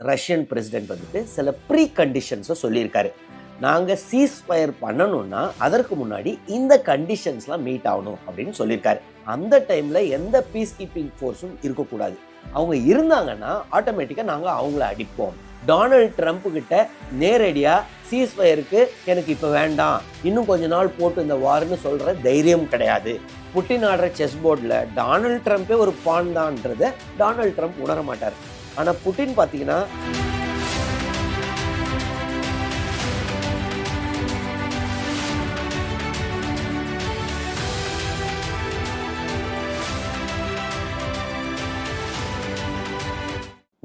Russian president வந்துட்டு சில pre கண்டிஷன்ஸை சொல்லியிருக்காரு. நாங்கள் சீஸ் ஃபயர் பண்ணணும்னா அதற்கு முன்னாடி இந்த கண்டிஷன்ஸ்லாம் மீட் ஆகணும் அப்படின்னு சொல்லியிருக்காரு. அந்த டைமில் எந்த பீஸ் கீப்பிங் ஃபோர்ஸும் இருக்கக்கூடாது. அவங்க இருந்தாங்கன்னா ஆட்டோமேட்டிக்காக நாங்கள் அவங்கள அடிப்போம். டொனால்ட் ட்ரம்ப் கிட்ட நேரடியாக சீஸ் ஃபயருக்கு எனக்கு இப்போ வேண்டாம், இன்னும் கொஞ்ச நாள் போட்டு இந்த வார்னு சொல்கிற தைரியம் கிடையாது. புட்டின் ஆடுற செஸ் போர்டில் டொனால்ட் ட்ரம்ப்பே ஒரு பான் தான்றதை டொனால்ட் ட்ரம்ப் உணர மாட்டார். ஆனால் புட்டின் பார்த்தீங்கன்னா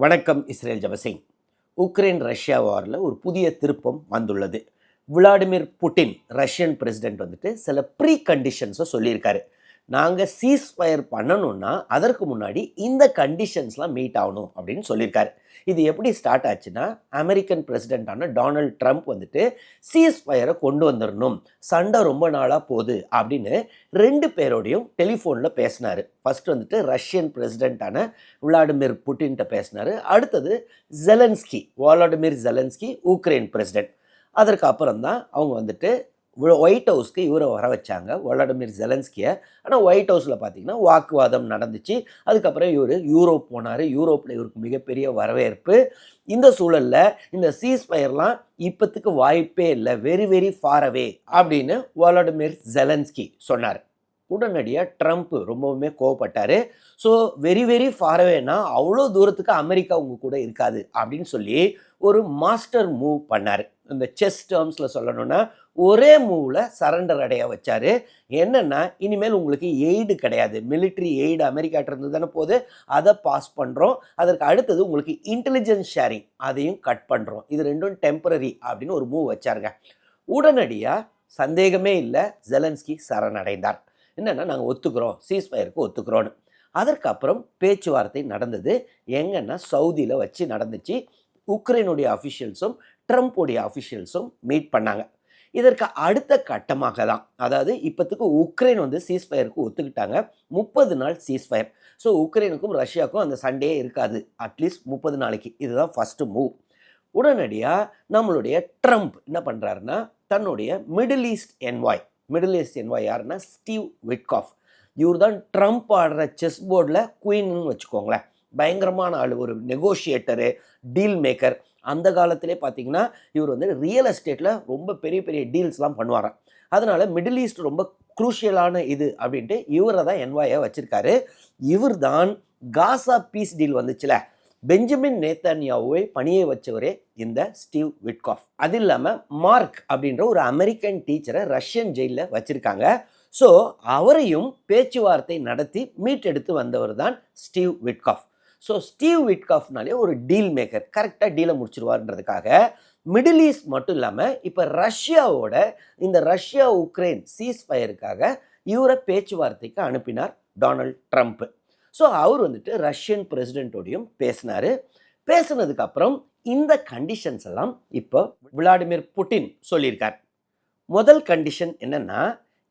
வணக்கம். இஸ்ரேல் ஜபசிங். உக்ரைன் ரஷ்யா வாரில் ஒரு புதிய திருப்பம் வந்துள்ளது. விளாடிமிர் புட்டின் ரஷ்யன் பிரசிடென்ட் வந்துட்டு சில ப்ரீ கண்டிஷன்ஸை சொல்லியிருக்காரு. நாங்கள் சீஸ் ஃபயர் பண்ணணும்னா அதற்கு முன்னாடி இந்த கண்டிஷன்ஸ்லாம் மீட் ஆகணும் அப்படின்னு சொல்லியிருக்காரு. இது எப்படி ஸ்டார்ட் ஆச்சுன்னா, அமெரிக்கன் பிரசிடென்டான டொனால்ட் ட்ரம்ப் வந்துட்டு சீஸ் ஃபயரை கொண்டு வந்துடணும், சண்டை ரொம்ப நாளாக போகுது அப்படின்னு 2 பேரோடையும் டெலிஃபோனில் பேசினார். ஃபர்ஸ்ட் வந்துட்டு ரஷ்யன் பிரசிடென்டான விளாடிமிர் புட்டின்கிட்ட பேசினார். அடுத்தது வாலடிமிர் ஜெலன்ஸ்கி உக்ரைன் பிரசிடென்ட். அதற்கு அப்புறம் தான் அவங்க வந்துட்டு ஒயிட் ஹவுஸ்க்கு இவரை வர வச்சாங்க, விளாடிமிர் ஜெலன்ஸ்கியை. ஆனால் ஒயிட் ஹவுஸில் பார்த்தீங்கன்னா வாக்குவாதம் நடந்துச்சு. அதுக்கப்புறம் இவர் யூரோப் போனார். யூரோப்பில் இவருக்கு மிகப்பெரிய வரவேற்பு. இந்த சூழலில் இந்த சீஸ் ஃபயர்லாம் இப்போத்துக்கு வாய்ப்பே இல்லை, வெரி வெரி ஃபார் அவே அப்படின்னு விளாடிமிர் ஜெலன்ஸ்கி சொன்னார். உடனடியாக ட்ரம்ப் ரொம்பவுமே கோவப்பட்டார். ஸோ வெரி வெரி ஃபார் அவேனா அவ்வளோ தூரத்துக்கு அமெரிக்கா உங்க கூட இருக்காது அப்படின்னு சொல்லி ஒரு மாஸ்டர் மூவ் பண்ணார். இந்த செஸ் டேர்ம்ஸில் சொல்லணும்னா ஒரே மூவில் சரண்டர் அடைய வச்சார். என்னென்னா, இனிமேல் உங்களுக்கு எய்டு கிடையாது, மிலிட்ரி எய்டு அமெரிக்காட்ட இருந்து தானே போது, அதை பாஸ் பண்ணுறோம். அதற்கு அடுத்தது உங்களுக்கு இன்டெலிஜென்ஸ் ஷேரிங், அதையும் கட் பண்ணுறோம். இது ரெண்டும் டெம்பரரி அப்படின்னு ஒரு மூவ் வச்சாருங்க. உடனடியாக சந்தேகமே இல்லை, ஜெலன்ஸ்கி சரணடைந்தார். என்னென்னா, நாங்கள் ஒத்துக்கிறோம், சீஸ் ஃபயருக்கு ஒத்துக்கிறோன்னு. அதற்கப்புறம் பேச்சுவார்த்தை நடந்தது. எங்கன்னா சவுதியில் வச்சு நடந்துச்சு. உக்ரைனுடைய அஃபிஷியல்ஸும் ட்ரம்ப்புடைய அஃபிஷியல்ஸும் மீட் பண்ணாங்க. இதற்கு அடுத்த கட்டமாக தான், அதாவது இப்போத்துக்கு உக்ரைன் வந்து சீஸ் ஃபயருக்கு ஒத்துக்கிட்டாங்க. 30 நாள் சீஸ் ஃபயர். ஸோ உக்ரைனுக்கும் ரஷ்யாவுக்கும் அந்த சண்டையே இருக்காது, அட்லீஸ்ட் 30 நாளைக்கு. இதுதான் ஃபஸ்ட்டு மூவ். உடனடியாக நம்மளுடைய ட்ரம்ப் என்ன பண்ணுறாருன்னா, தன்னுடைய மிடில் ஈஸ்ட் என்வாய் யாருன்னா ஸ்டீவ் விட்காஃப். இவர் தான் ட்ரம்ப் ஆடுற செஸ் போர்டில் குயின்னு வச்சுக்கோங்களேன். பயங்கரமான ஆள், ஒரு நெகோஷியேட்டரு, டீல் மேக்கர். அந்த காலத்திலே பார்த்தீங்கன்னா இவர் வந்து ரியல் எஸ்டேட்டில் ரொம்ப பெரிய பெரிய டீல்ஸ்லாம் பண்ணுவாராம். அதனால் மிடில் ஈஸ்ட் ரொம்ப குரூஷியலான இது அப்படின்ட்டு இவரை தான் என்வாயை வச்சுருக்காரு. இவர் தான் காசா பீஸ் டீல் வந்துச்சுல, பெஞ்சமின் நேத்தன்யாவை பணியை வச்சவரே இந்த ஸ்டீவ் விட்காஃப். அது இல்லாமல் மார்க் அப்படின்ற ஒரு அமெரிக்கன் டீச்சரை ரஷ்யன் ஜெயிலில் வச்சுருக்காங்க. ஸோ அவரையும் பேச்சுவார்த்தை நடத்தி மீட்டெடுத்து வந்தவர் தான் ஸ்டீவ் விட்காஃப். ஸோ ஸ்டீவ் விட்காஃப்னாலே ஒரு டீல் மேக்கர், கரெக்டாக டீலை முடிச்சிருவார்ன்றதுக்காக மிடில் ஈஸ்ட் மட்டும் இல்லாமல் இப்போ ரஷ்யாவோட இந்த ரஷ்யா உக்ரைன் சீஸ் ஃபயருக்காக இவரை பேச்சுவார்த்தைக்கு அனுப்பினார் டொனால்ட் ட்ரம்ப். ஸோ அவர் வந்துட்டு ரஷ்யன் பிரசிடென்ட்டோடையும் பேசினார். பேசினதுக்கப்புறம் இந்த கண்டிஷன்ஸ் எல்லாம் இப்போ விளாடிமிர் புட்டின் சொல்லியிருக்கார். முதல் கண்டிஷன் என்னென்னா,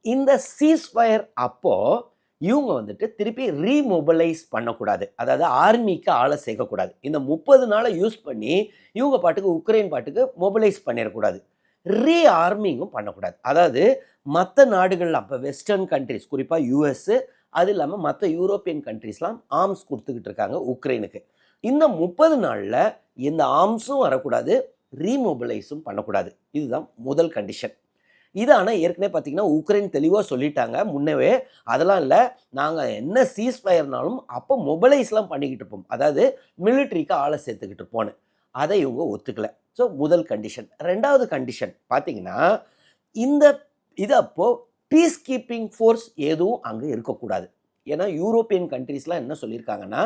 இந்த சீஸ் ஃபயர் அப்போது இவங்க வந்துட்டு திருப்பி ரீமொபலைஸ் பண்ணக்கூடாது, அதாவது ஆர்மிக்கு ஆளை சேர்க்கக்கூடாது. இந்த 30 நாளை யூஸ் பண்ணி இவங்க பாட்டுக்கு உக்ரைன் பாட்டுக்கு மொபலைஸ் பண்ணிடக்கூடாது. ரீ ஆர்மிங்கும் பண்ணக்கூடாது. அதாவது மற்ற நாடுகள், அப்போ வெஸ்டர்ன் கண்ட்ரிஸ், குறிப்பாக யூஎஸ்ஸு, அது இல்லாமல் மற்ற யூரோப்பியன் கண்ட்ரிஸ்லாம் ஆர்ம்ஸ் கொடுத்துக்கிட்டு இருக்காங்க உக்ரைனுக்கு. இந்த 30 நாளில் எந்த ஆர்ம்ஸும் வரக்கூடாது, ரீமொபலைஸும் பண்ணக்கூடாது. இதுதான் முதல் கண்டிஷன். இது ஆனால் ஏற்கனவே பார்த்தீங்கன்னா உக்ரைன் தெளிவாக சொல்லிட்டாங்க முன்னவே, அதெல்லாம் இல்லை, நாங்கள் என்ன சீஸ் ஃபயர்னாலும் அப்போ மொபைலைஸ்லாம் பண்ணிக்கிட்டு இருப்போம், அதாவது மிலிட்ரிக்கு ஆளை சேர்த்துக்கிட்டு இருப்போன்னு. அதை இவங்க ஒத்துக்கலை. ஸோ முதல் கண்டிஷன். ரெண்டாவது கண்டிஷன் பார்த்தீங்கன்னா, இது அப்போது பீஸ் கீப்பிங் ஃபோர்ஸ் எதுவும் அங்கே இருக்கக்கூடாது. ஏன்னா யூரோப்பியன் கண்ட்ரீஸ்லாம் என்ன சொல்லியிருக்காங்கன்னா,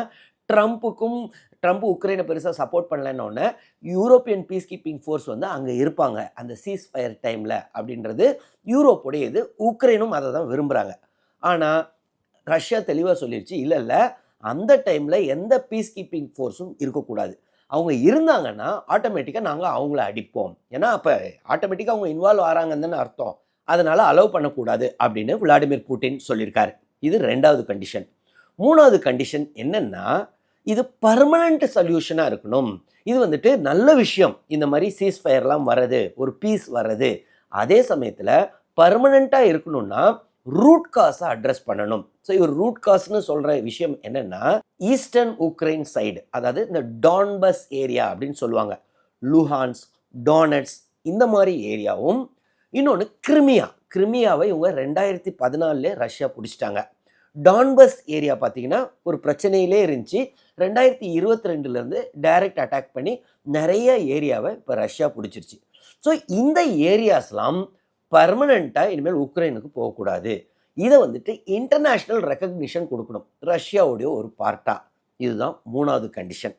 ட்ரம்ப் உக்ரைனை பெருசாக சப்போர்ட் பண்ணலன்னொன்னே யூரோப்பியன் பீஸ் கீப்பிங் ஃபோர்ஸ் வந்து அங்கே இருப்பாங்க அந்த சீஸ் ஃபயர் டைமில் அப்படின்றது யூரோப்புடைய இது. உக்ரைனும் அதை தான் விரும்புகிறாங்க. ஆனால் ரஷ்யா தெளிவாக சொல்லிடுச்சு, இல்லை அந்த டைமில் எந்த பீஸ் கீப்பிங் ஃபோர்ஸும் இருக்கக்கூடாது. அவங்க இருந்தாங்கன்னா ஆட்டோமேட்டிக்காக நாங்கள் அவங்கள அடிப்போம். ஏன்னா அப்போ ஆட்டோமேட்டிக்காக அவங்க இன்வால்வ் ஆகிறாங்கன்னு தானே அர்த்தம். அதனால் அலோவ் பண்ணக்கூடாது அப்படின்னு விளாடிமிர் புட்டின் சொல்லியிருக்காரு. இது ரெண்டாவது கண்டிஷன். மூணாவது கண்டிஷன் என்னென்னா, இது பர்மனண்ட் சொல்யூஷனாக இருக்கணும். இது வந்துட்டு நல்ல விஷயம், இந்த மாதிரி சீஸ்ஃபயர்லாம் வர்றது, ஒரு பீஸ் வர்றது. அதே சமயத்தில் பர்மனெண்ட்டாக இருக்கணும்னா ரூட் காஸை அட்ரஸ் பண்ணணும். ஸோ இவர் ரூட் காஸ்ன்னு சொல்கிற விஷயம் என்னென்னா, ஈஸ்டர்ன் உக்ரைன் சைடு, அதாவது இந்த டான்பஸ் ஏரியா அப்படின்னு சொல்லுவாங்க, லுஹான்ஸ், டோனட்ஸ், இந்த மாதிரி ஏரியாவும், இன்னொன்று கிரிமியாவை இவங்க 2014 ரஷ்யா பிடிச்சிட்டாங்க. டான்பஸ் ஏரியா பார்த்தீங்கன்னா ஒரு பிரச்சனையிலே இருந்துச்சு. 2022 டைரக்ட் அட்டாக் பண்ணி நிறைய ஏரியாவை இப்போ ரஷ்யா பிடிச்சிருச்சு. ஸோ இந்த ஏரியாஸ்லாம் பர்மனெண்ட்டாக இனிமேல் உக்ரைனுக்கு போகக்கூடாது. இதை வந்துட்டு இன்டர்நேஷ்னல் ரெக்கக்னிஷன் கொடுக்கணும், ரஷ்யாவுடைய ஒரு பார்ட்டாக. இதுதான் 3வது கண்டிஷன்.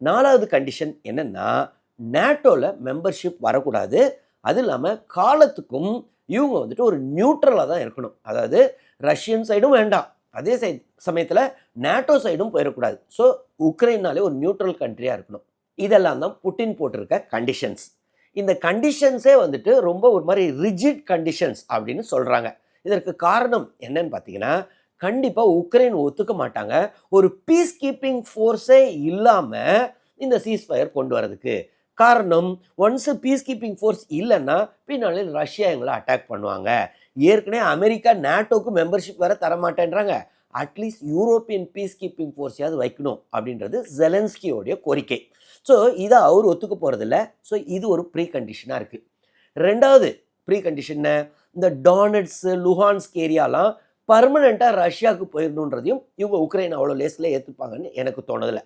4வது கண்டிஷன் என்னென்னா, நேட்டோவில் மெம்பர்ஷிப் வரக்கூடாது. அது இல்லாமல் காலத்துக்கும் இவங்க வந்துட்டு ஒரு நியூட்ரலாக தான் இருக்கணும். அதாவது ரஷ்யன் சைடும் வேண்டாம், அதே சமயத்தில் நேட்டோ சைடும் போயிடக்கூடாது. ஸோ உக்ரைன்னாலே ஒரு நியூட்ரல் கண்ட்ரியாக இருக்கணும். இதெல்லாம் தான் புட்டின் போட்டிருக்க கண்டிஷன்ஸ். இந்த கண்டிஷன்ஸே வந்துட்டு ரொம்ப ஒரு மாதிரி ரிஜிட் கண்டிஷன்ஸ் அப்படின்னு சொல்கிறாங்க. இதற்கு காரணம் என்னன்னு பார்த்தீங்கன்னா, கண்டிப்பாக உக்ரைன் ஒத்துக்க மாட்டாங்க ஒரு பீஸ் கீப்பிங் ஃபோர்ஸே இல்லாமல் இந்த சீஸ்ஃபயர் கொண்டு வரதுக்கு. காரணம், ஒன்ஸ் பீஸ் கீப்பிங் ஃபோர்ஸ் இல்லைன்னா பின்னாலே ரஷ்யா எங்களை அட்டாக் பண்ணுவாங்க. ஏற்கனவே அமெரிக்கா நேட்டோக்கு மெம்பர்ஷிப் வேற தரமாட்டேன்றாங்க. அட்லீஸ்ட் யூரோப்பியன் பீஸ் கீப்பிங் ஃபோர்ஸையாவது வைக்கணும் அப்படின்றது ஜெலன்ஸ்கியோடைய கோரிக்கை. ஸோ இதை அவர் ஒத்துக்க போகிறதில்ல. ஸோ இது ஒரு ப்ரீ கண்டிஷனாக இருக்குது. 2வது ப்ரீ கண்டிஷன், இந்த டானட்ஸ், லுஹான்ஸ்க் ஏரியாலாம் பர்மனெண்ட்டாக ரஷ்யாவுக்கு போயிடணுன்றதையும் இவங்க உக்ரைன் அவ்வளோ லேஸில் ஏற்றுப்பாங்கன்னு எனக்கு தோணுதில்லை.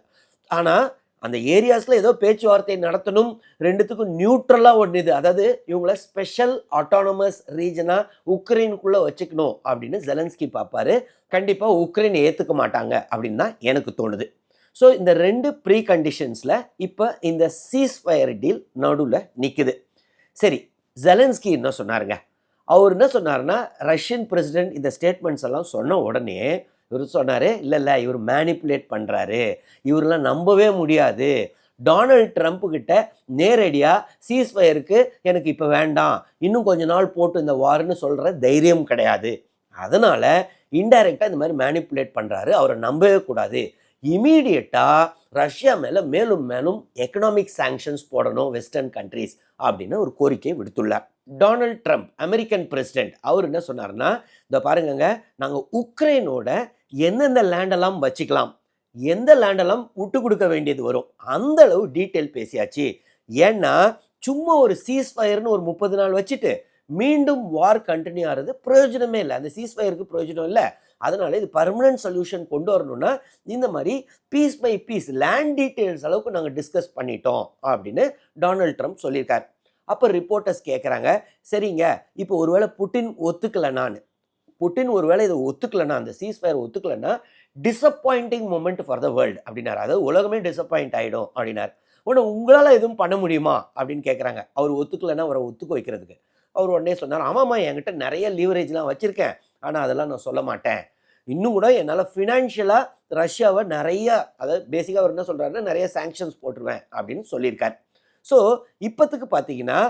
ஆனால் அந்த ஏரியாஸில் ஏதோ பேச்சுவார்த்தை நடத்தணும், ரெண்டுத்துக்கும் நியூட்ரலாக ஒன்று இது, அதாவது இவங்கள ஸ்பெஷல் ஆட்டானமஸ் ரீஜனாக உக்ரைனுக்குள்ளே வச்சுக்கணும் அப்படின்னு ஜெலன்ஸ்கி பார்ப்பாரு. கண்டிப்பாக உக்ரைன் ஏற்றுக்க மாட்டாங்க அப்படின்னு தான் எனக்கு தோணுது. ஸோ இந்த 2 ப்ரீ கண்டிஷன்ஸில் இப்போ இந்த சீஸ்ஃபயர் டீல் நடுவில் நிற்குது. சரி, ஜெலன்ஸ்கி என்ன சொன்னாருங்க? அவர் என்ன சொன்னார்னா, ரஷ்யன் பிரசிடென்ட் இந்த ஸ்டேட்மெண்ட்ஸ் எல்லாம் சொன்ன உடனே இவர் சொன்னார், இல்லை இவர் மேனிப்புலேட் பண்ணுறாரு, இவரெலாம் நம்பவே முடியாது, டொனால்ட் ட்ரம்ப் கிட்ட நேரடியாக சீஸ்ஃபயருக்கு எனக்கு இப்போ வேண்டாம், இன்னும் கொஞ்ச நாள் போட்டு இந்த வார்னு சொல்கிற தைரியம் கிடையாது, அதனால் இன்டைரக்டாக இந்த மாதிரி மேனிப்புலேட் பண்ணுறாரு, அவரை நம்பவே கூடாது, இமீடியட்டாக ரஷ்யா மேலே மேலும் மேலும் எக்கனாமிக் சாங்ஷன்ஸ் போடணும் வெஸ்டர்ன் கண்ட்ரீஸ் அப்படின்னு ஒரு கோரிக்கை விடுத்துள்ளார். டொனால்ட் ட்ரம்ப் அமெரிக்கன் பிரசிடென்ட் அவர் என்ன சொன்னார்னா, இந்த பாருங்க, நாங்கள் உக்ரைனோட எந்தெந்த லேண்டெல்லாம் வச்சுக்கலாம், எந்த லேண்டெல்லாம் விட்டு கொடுக்க வேண்டியது வரும், அந்த அளவு டீட்டெயில் பேசியாச்சு. ஏன்னா சும்மா ஒரு சீஸ்ஃபயர்னு ஒரு 30 நாள் வச்சுட்டு மீண்டும் வார் கண்டினியூ ஆகிறது பிரயோஜனமே இல்லை, அந்த சீஸ்ஃபயருக்கு பிரயோஜனம் இல்லை. அதனால இது பர்மனன்ட் சொல்யூஷன் கொண்டு வரணும்னா இந்த மாதிரி piece by piece land details அளவுக்கு நாங்கள் டிஸ்கஸ் பண்ணிட்டோம் அப்படின்னு டொனால்ட் ட்ரம்ப் சொல்லியிருக்காரு. அப்போ ரிப்போர்ட்டர்ஸ் கேட்குறாங்க, சரிங்க, இப்போ ஒருவேளை புட்டின் ஒருவேளை இதை ஒத்துக்கலைன்னா, அந்த சீஸ்ஃபயர் ஒத்துக்கலைன்னா disappointing moment for the world அப்படின்னாரு. அதாவது உலகமே டிசப்பாயிண்ட் ஆகிடும் அப்படின்னாரு. உடனே உங்களால் எதுவும் பண்ண முடியுமா அப்படின்னு கேட்குறாங்க. அவர் ஒத்துக்கலைன்னா அவரை ஒத்துக்க வைக்கிறதுக்கு அவர் உடனே சொன்னார், ஆமாம்மா, என்கிட்ட நிறைய லீவரேஜ்லாம் வச்சுருக்கேன், ஆனால் அதெல்லாம் நான் சொல்ல மாட்டேன், இன்னும் கூட என்னால் ஃபினான்ஷியலாக ரஷ்யாவை அதாவது பேசிக்காக அவர் என்ன சொல்கிறாருன்னா, நிறைய சாங்ஷன்ஸ் போட்டுருவேன் அப்படின்னு சொல்லியிருக்கார். ஸோ இப்போத்துக்கு பார்த்தீங்கன்னா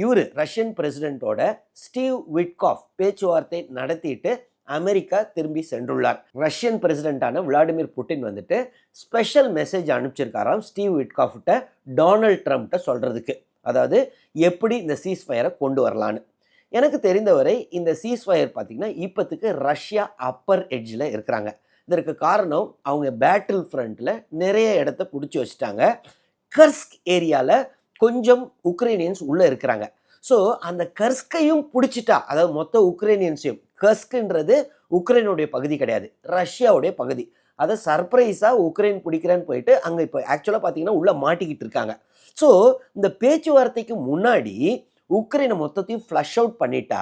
இவர் ரஷ்யன் பிரசிடென்ட்டோட ஸ்டீவ் விட்காஃப் பேச்சுவார்த்தை நடத்திட்டு அமெரிக்கா திரும்பி சென்றுள்ளார். ரஷ்யன் பிரசிடென்ட்டான விளாடிமிர் புட்டின் வந்துட்டு ஸ்பெஷல் மெசேஜ் அனுப்பிச்சிருக்காராம் ஸ்டீவ் விட்காஃப்கிட்ட டொனால்ட் ட்ரம்ப்கிட்ட சொல்கிறதுக்கு, அதாவது எப்படி இந்த சீஸ்ஃபயரை கொண்டு வரலான்னு. எனக்கு தெரிந்தவரை இந்த சீஸ்ஃபயர் பார்த்திங்கன்னா இப்போத்துக்கு ரஷ்யா அப்பர் எட்ஜில் இருக்கிறாங்க. இதற்கு காரணம் அவங்க பேட்டில் ஃப்ரண்ட்டில் நிறைய இடத்த பிடிச்சி வச்சுட்டாங்க. கர்ஸ்க் ஏரியாவில் கொஞ்சம் உக்ரைனியன்ஸ் உள்ளே இருக்கிறாங்க. ஸோ அந்த கர்ஸ்கையும் பிடிச்சிட்டா, அதாவது மொத்த உக்ரைனியன்ஸையும், கர்ஸ்க்குன்றது உக்ரைனுடைய பகுதி கிடையாது, ரஷ்யாவுடைய பகுதி, அதை சர்ப்ரைஸாக உக்ரைன் பிடிக்கிறேன்னு போயிட்டு அங்கே இப்போ ஆக்சுவலாக பார்த்தீங்கன்னா உள்ளே மாட்டிக்கிட்டு இருக்காங்க. ஸோ இந்த பேச்சுவார்த்தைக்கு முன்னாடி உக்ரைனை மொத்தத்தையும் ஃப்ளஷ் அவுட் பண்ணிட்டா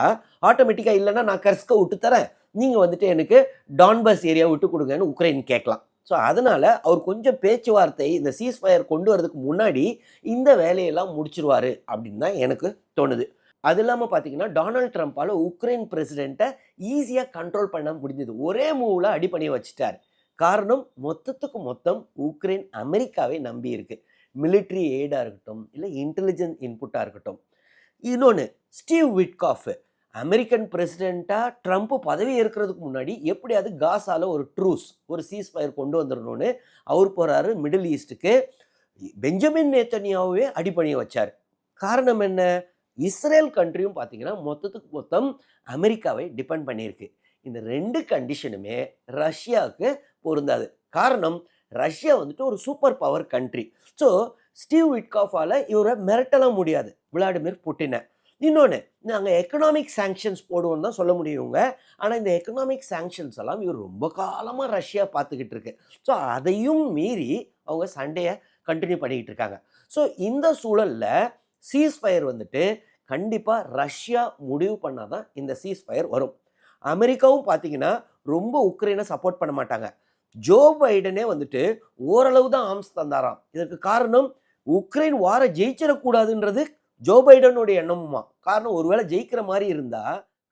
ஆட்டோமேட்டிக்காக, இல்லைன்னா நான் கர்ஸ்கை விட்டு தரேன், நீங்கள் வந்துட்டு எனக்கு டான்பஸ் ஏரியா விட்டு கொடுங்கன்னு உக்ரைன் கேட்கலாம். ஸோ அதனால் அவர் கொஞ்சம் பேச்சுவார்த்தை இந்த சீஸ்ஃபயர் கொண்டு வரதுக்கு முன்னாடி இந்த வேலையெல்லாம் முடிச்சிருவார் அப்படின்னு தான் எனக்கு தோணுது. அது இல்லாமல் பார்த்தீங்கன்னா டொனால்ட் ட்ரம்ப்பால் உக்ரைன் பிரசிடெண்ட்டை ஈஸியாக கண்ட்ரோல் பண்ண முடிஞ்சது, ஒரே மூவில் அடி பண்ணி வச்சுட்டார். காரணம், மொத்தத்துக்கு மொத்தம் உக்ரைன் அமெரிக்காவை நம்பி இருக்கு, மிலிட்ரி எய்டாக இருக்கட்டும், இல்லை இன்டெலிஜென்ஸ் இன்புட்டாக இருக்கட்டும். இன்னொன்று, ஸ்டீவ் விட்காஃப் அமெரிக்கன் பிரசிடெண்ட்டாக ட்ரம்ப் பதவி ஏற்கிறதுக்கு முன்னாடி எப்படியாவது காசாவில் ஒரு ட்ரூஸ், ஒரு சீஸ்ஃபயர் கொண்டு வந்துடணும்னு அவர் போகிறாரு மிடில் ஈஸ்ட்டுக்கு. பெஞ்சமின் நேத்தன்யாவே அடிபணிய வச்சார். காரணம் என்ன? இஸ்ரேல் கண்ட்ரியும் பார்த்தீங்கன்னா மொத்தத்துக்கு மொத்தம் அமெரிக்காவை டிபெண்ட் பண்ணியிருக்கு. இந்த 2 கண்டிஷனுமே ரஷ்யாவுக்கு பொருந்தாது. காரணம், ரஷ்யா வந்துட்டு ஒரு super power country. So Steve விட்காஃபால இவரை மிரட்டலாம் முடியாது, விளாடிமிர் புட்டினை. இன்னொன்று, நாங்கள் எக்கனாமிக் சாங்ஷன்ஸ் போடுவோம்னு தான் சொல்ல முடியுங்க. ஆனால் இந்த எக்கனாமிக் சாங்ஷன்ஸ் எல்லாம் இவர் ரொம்ப காலமாக ரஷ்யா பார்த்துக்கிட்டு இருக்கு. ஸோ அதையும் மீறி அவங்க சண்டையை கண்டினியூ பண்ணிக்கிட்டு இருக்காங்க. ஸோ இந்த சூழலில் சீஸ்ஃபயர் வந்துட்டு கண்டிப்பாக ரஷ்யா முடிவு பண்ணால் தான் இந்த சீஸ்ஃபயர் வரும். அமெரிக்காவும் பார்த்தீங்கன்னா ரொம்ப உக்ரைனை சப்போர்ட் பண்ண மாட்டாங்க. ஜோ பைடனே வந்துட்டு ஓரளவு தான் ஆர்ம்ஸ் தந்தாராம். இதற்கு காரணம், உக்ரைன் வாரை ஜெயிச்சிடக்கூடாதுன்றது ஜோ பைடனுடைய எண்ணமுமா. காரணம், ஒருவேளை ஜெயிக்கிற மாதிரி இருந்தா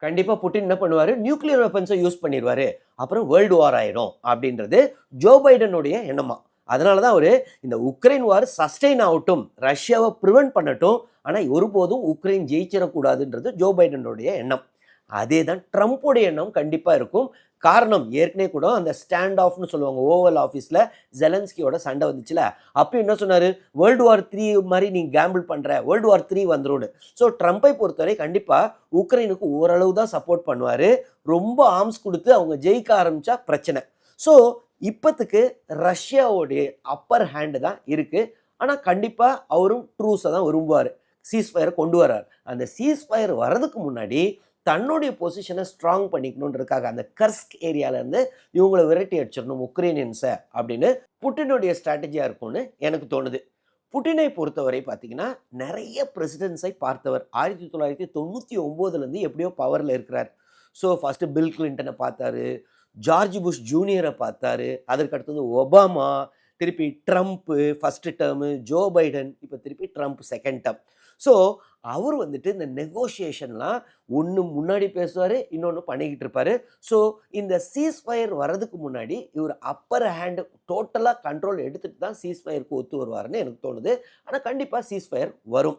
கண்டிப்பா புட்டின் என்ன பண்ணுவாரு, நியூக்ளியர் வெப்பன்ஸை யூஸ் பண்ணிடுவாரு, அப்புறம் வேர்ல்டு வார் ஆயிடும் அப்படின்றது ஜோ பைடனுடைய எண்ணமா. அதனால தான் அவரு இந்த உக்ரைன் வார் சஸ்டெயின் ஆகட்டும், ரஷ்யாவை ப்ரிவென்ட் பண்ணட்டும், ஆனால் ஒருபோதும் உக்ரைன் ஜெயிச்சிடக்கூடாதுன்றது ஜோ பைடனுடைய எண்ணம். அதே தான் ட்ரம்ப்புடைய எண்ணம் கண்டிப்பாக இருக்கும். காரணம், ஏற்கனவே கூட அந்த ஸ்டாண்ட் ஆஃப்னு சொல்லுவாங்க, ஓவல் ஆஃபீஸில் ஜெலன்ஸ்கியோட சண்டை வந்துச்சுல, அப்போ என்ன சொன்னார், வேர்ல்டு வார் 3 மாதிரி நீ கேம்பிள் பண்ணுற, வேர்ல்டு வார் 3 வந்துடும். ஸோ ட்ரம்ப்பை பொறுத்தவரை கண்டிப்பாக உக்ரைனுக்கு ஓரளவு தான் சப்போர்ட் பண்ணுவார். ரொம்ப ஆர்ம்ஸ் கொடுத்து அவங்க ஜெயிக்க ஆரம்பித்தா பிரச்சனை. ஸோ இப்போத்துக்கு ரஷ்யாவோடைய அப்பர் ஹேண்டு தான் இருக்குது. ஆனால் கண்டிப்பாக அவரும் ட்ரூஸை தான் விரும்புவார், சீஸ்ஃபயரை கொண்டு வர்றார். அந்த சீஸ்ஃபயர் வர்றதுக்கு முன்னாடி தன்னுடைய பொசிஷனை ஸ்ட்ராங் பண்ணிக்கணுன்றதுக்காக அந்த கர்ஸ்க் ஏரியாவிலேருந்து இவங்களை விரட்டி அடிச்சிடணும் உக்ரைனியன்ஸை அப்படின்னு புட்டினுடைய ஸ்ட்ராட்டஜியாக இருக்கும்னு எனக்கு தோணுது. புட்டினை பொறுத்தவரை பார்த்தீங்கன்னா நிறைய பிரசிடென்ட்ஸை பார்த்தவர். 1999 எப்படியோ பவரில் இருக்கிறார். ஸோ ஃபஸ்ட்டு பில் கிளின்டனை பார்த்தாரு, ஜார்ஜ் புஷ் ஜூனியரை பார்த்தாரு, அதற்கு அடுத்தது ஒபாமா, திருப்பி Trump first term, Joe Biden, இப்போ திருப்பி ட்ரம்ப் செகண்ட் டேர்ம். ஸோ அவர் வந்துட்டு இந்த நெகோஷியேஷன்லாம் ஒன்று முன்னாடி பேசுவார், இன்னொன்று பண்ணிக்கிட்டு இருப்பார். ஸோ இந்த சீஸ்ஃபயர் வர்றதுக்கு முன்னாடி இவர் அப்பர் ஹேண்டு டோட்டலாக கண்ட்ரோல் எடுத்துகிட்டு தான் சீஸ்ஃபயருக்கு ஒத்து வருவார்னு எனக்கு தோணுது. ஆனால் கண்டிப்பாக சீஸ்ஃபயர் வரும்.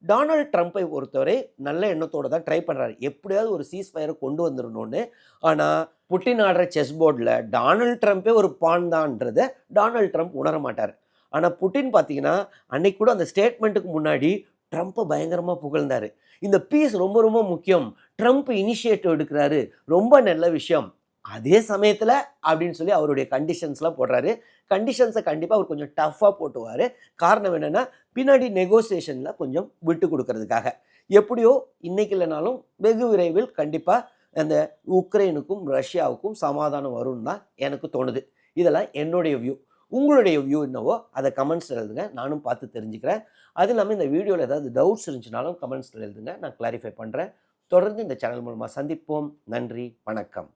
டொனால்ட் ட்ரம்ப்பை பொறுத்தவரை நல்ல எண்ணத்தோடு தான் ட்ரை பண்ணுறாரு, எப்படியாவது ஒரு சீஸ்ஃபயரை கொண்டு வந்துடணும்னு. ஆனால் புட்டின் ஆடுற செஸ் போர்டில் டொனால்ட் ட்ரம்ப்பே ஒரு பான் தான்றதை டொனால்ட் ட்ரம்ப் உணர மாட்டார். ஆனால் புட்டின் பார்த்தீங்கன்னா அன்னைக்கு கூட அந்த ஸ்டேட்மெண்ட்டுக்கு முன்னாடி ட்ரம்ப்பை பயங்கரமாக புகழ்ந்தார். இந்த பீஸ் ரொம்ப ரொம்ப முக்கியம், ட்ரம்ப் இனிஷியேட்டிவ் எடுக்கிறாரு, ரொம்ப நல்ல விஷயம். அதே சமயத்தில் அப்படின்னு சொல்லி அவருடைய கண்டிஷன்ஸ்லாம் போடுறாரு. கண்டிஷன்ஸை கண்டிப்பாக அவர் கொஞ்சம் டஃப்பாக போட்டுவார். காரணம் என்னென்னா, பின்னாடி நெகோசியேஷனில் கொஞ்சம் விட்டு கொடுக்கறதுக்காக. எப்படியோ இன்னைக்கு இல்லைனாலும் வெகு விரைவில் கண்டிப்பாக அந்த உக்ரைனுக்கும் ரஷ்யாவுக்கும் சமாதானம் வரும்னு தான் எனக்கு தோணுது. இதெல்லாம் என்னுடைய வியூ. உங்களுடைய வியூ என்னவோ அதை கமெண்ட்ஸில் எழுதுங்க, நானும் பார்த்து தெரிஞ்சுக்கிறேன். அது இல்லாமல் இந்த வீடியோவில் ஏதாவது டவுட்ஸ் இருந்துச்சுனாலும் கமெண்ட்ஸில் எழுதுங்க, நான் கிளாரிஃபை பண்ணுறேன். தொடர்ந்து இந்த சேனல் மூலமாக சந்திப்போம். நன்றி, வணக்கம்.